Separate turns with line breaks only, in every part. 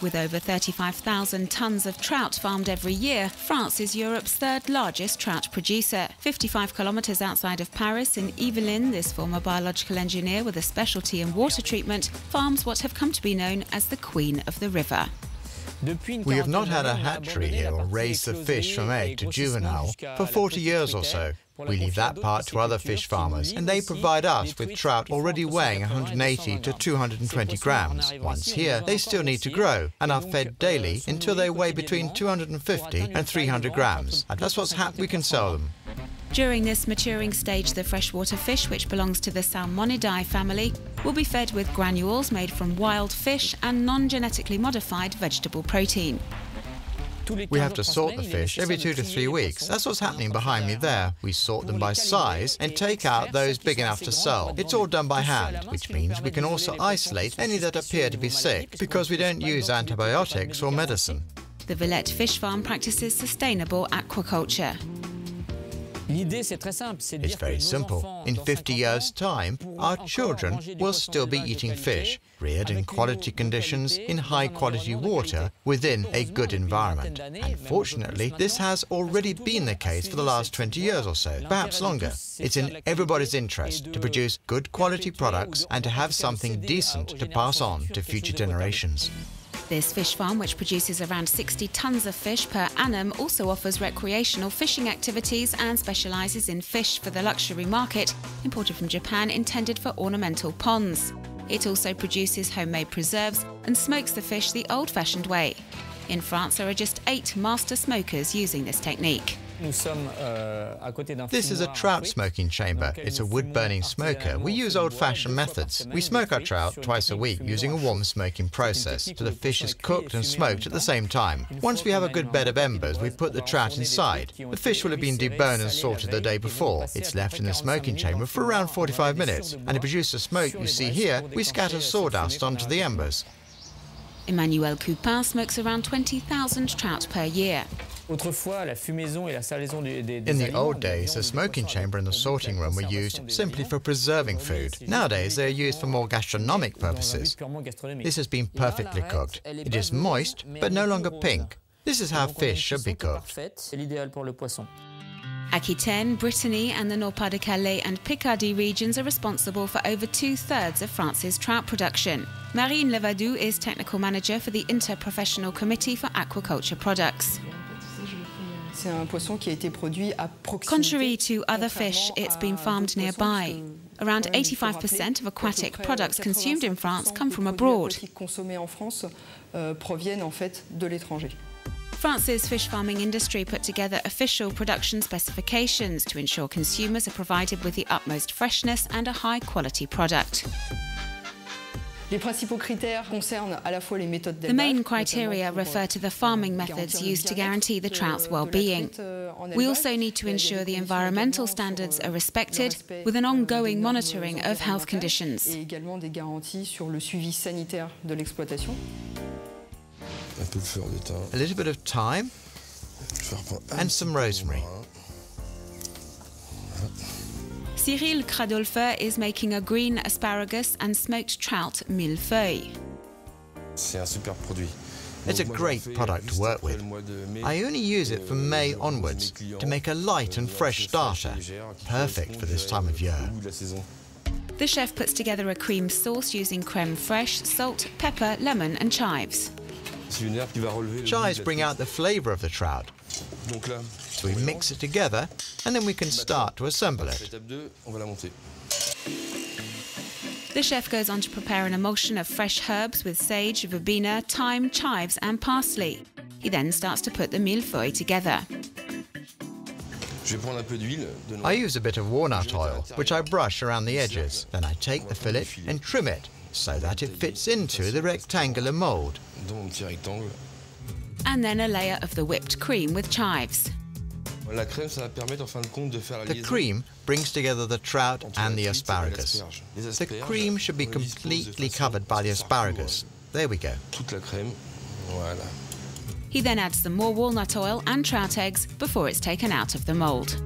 With over 35,000 tonnes of trout farmed every year, France is Europe's third largest trout producer. 55 kilometres outside of Paris, in Yvelines, this former biological engineer with a specialty in water treatment farms what have come to be known as the Queen of the River.
We have not had a hatchery here or raised the fish from egg to juvenile for 40 years or so. We leave that part to other fish farmers, and they provide us with trout already weighing 180 to 220 grams. Once here, they still need to grow and are fed daily until they weigh between 250 and 300 grams. And that's what's happened, we can sell them.
During this maturing stage, the freshwater fish, which belongs to the Salmonidae family, will be fed with granules made from wild fish and non-genetically modified vegetable protein.
We have to sort the fish every 2 to 3 weeks. That's what's happening behind me there. We sort them by size and take out those big enough to sell. It's all done by hand, which means we can also isolate any that appear to be sick, because we don't use antibiotics or medicine.
The Villette fish farm practices sustainable aquaculture.
It's very simple. In 50 years' time, our children will still be eating fish, reared in quality conditions, in high-quality water, within a good environment. And fortunately, this has already been the case for the last 20 years or so, perhaps longer. It's in everybody's interest to produce good quality products and to have something decent to pass on to future generations.
This fish farm, which produces around 60 tonnes of fish per annum, also offers recreational fishing activities and specialises in fish for the luxury market, imported from Japan, intended for ornamental ponds. It also produces homemade preserves and smokes the fish the old-fashioned way. In France, there are just 8 master smokers using this technique.
This is a trout smoking chamber. It's a wood-burning smoker. We use old-fashioned methods. We smoke our trout twice a week using a warm smoking process, so the fish is cooked and smoked at the same time. Once we have a good bed of embers, we put the trout inside. The fish will have been deboned and salted the day before. It's left in the smoking chamber for around 45 minutes, and to produce the smoke you see here, we scatter sawdust onto the embers.
Emmanuel Coupin smokes around 20,000 trout per year.
In the old days, the smoking chamber and the sorting room were used simply for preserving food. Nowadays, they are used for more gastronomic purposes. This has been perfectly cooked. It is moist, but no longer pink. This is how fish should be cooked.
Aquitaine, Brittany and the Nord-Pas-de-Calais and Picardy regions are responsible for over 2/3 of France's trout production. Marine Levadou is technical manager for the Interprofessional Committee for Aquaculture Products. Contrary to other fish, it's been farmed nearby. Around 85% of aquatic products consumed in France come from abroad. France's fish farming industry put together official production specifications to ensure consumers are provided with the utmost freshness and a high-quality product. The main criteria refer to the farming methods used to guarantee the trout's well-being. We also need to ensure the environmental standards are respected, with an ongoing monitoring of health conditions.
A little bit of thyme and some rosemary.
Cyril Cradolfer is making a green asparagus and smoked trout millefeuille.
It's a great product to work with. I only use it from May onwards to make a light and fresh starter, perfect for this time of year.
The chef puts together a cream sauce using crème fraîche, salt, pepper, lemon and chives.
Chives bring out the flavour of the trout. So we mix it together and then we can start to assemble it.
The chef goes on to prepare an emulsion of fresh herbs with sage, verbena, thyme, chives and parsley. He then starts to put the millefeuille together.
I use a bit of walnut oil, which I brush around the edges. Then I take the fillet and trim it so that it fits into the rectangular mould.
And then a layer of the whipped cream with chives.
The cream brings together the trout and the asparagus. The cream should be completely covered by the asparagus. There we go.
He then adds some more walnut oil and trout eggs before it's taken out of the mould.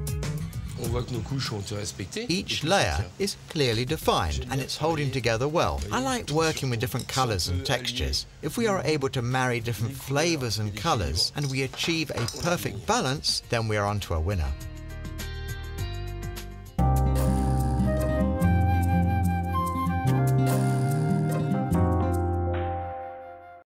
Each layer is clearly defined and it's holding together well. I like working with different colours and textures. If we are able to marry different flavours and colours and we achieve a perfect balance, then we are onto a winner.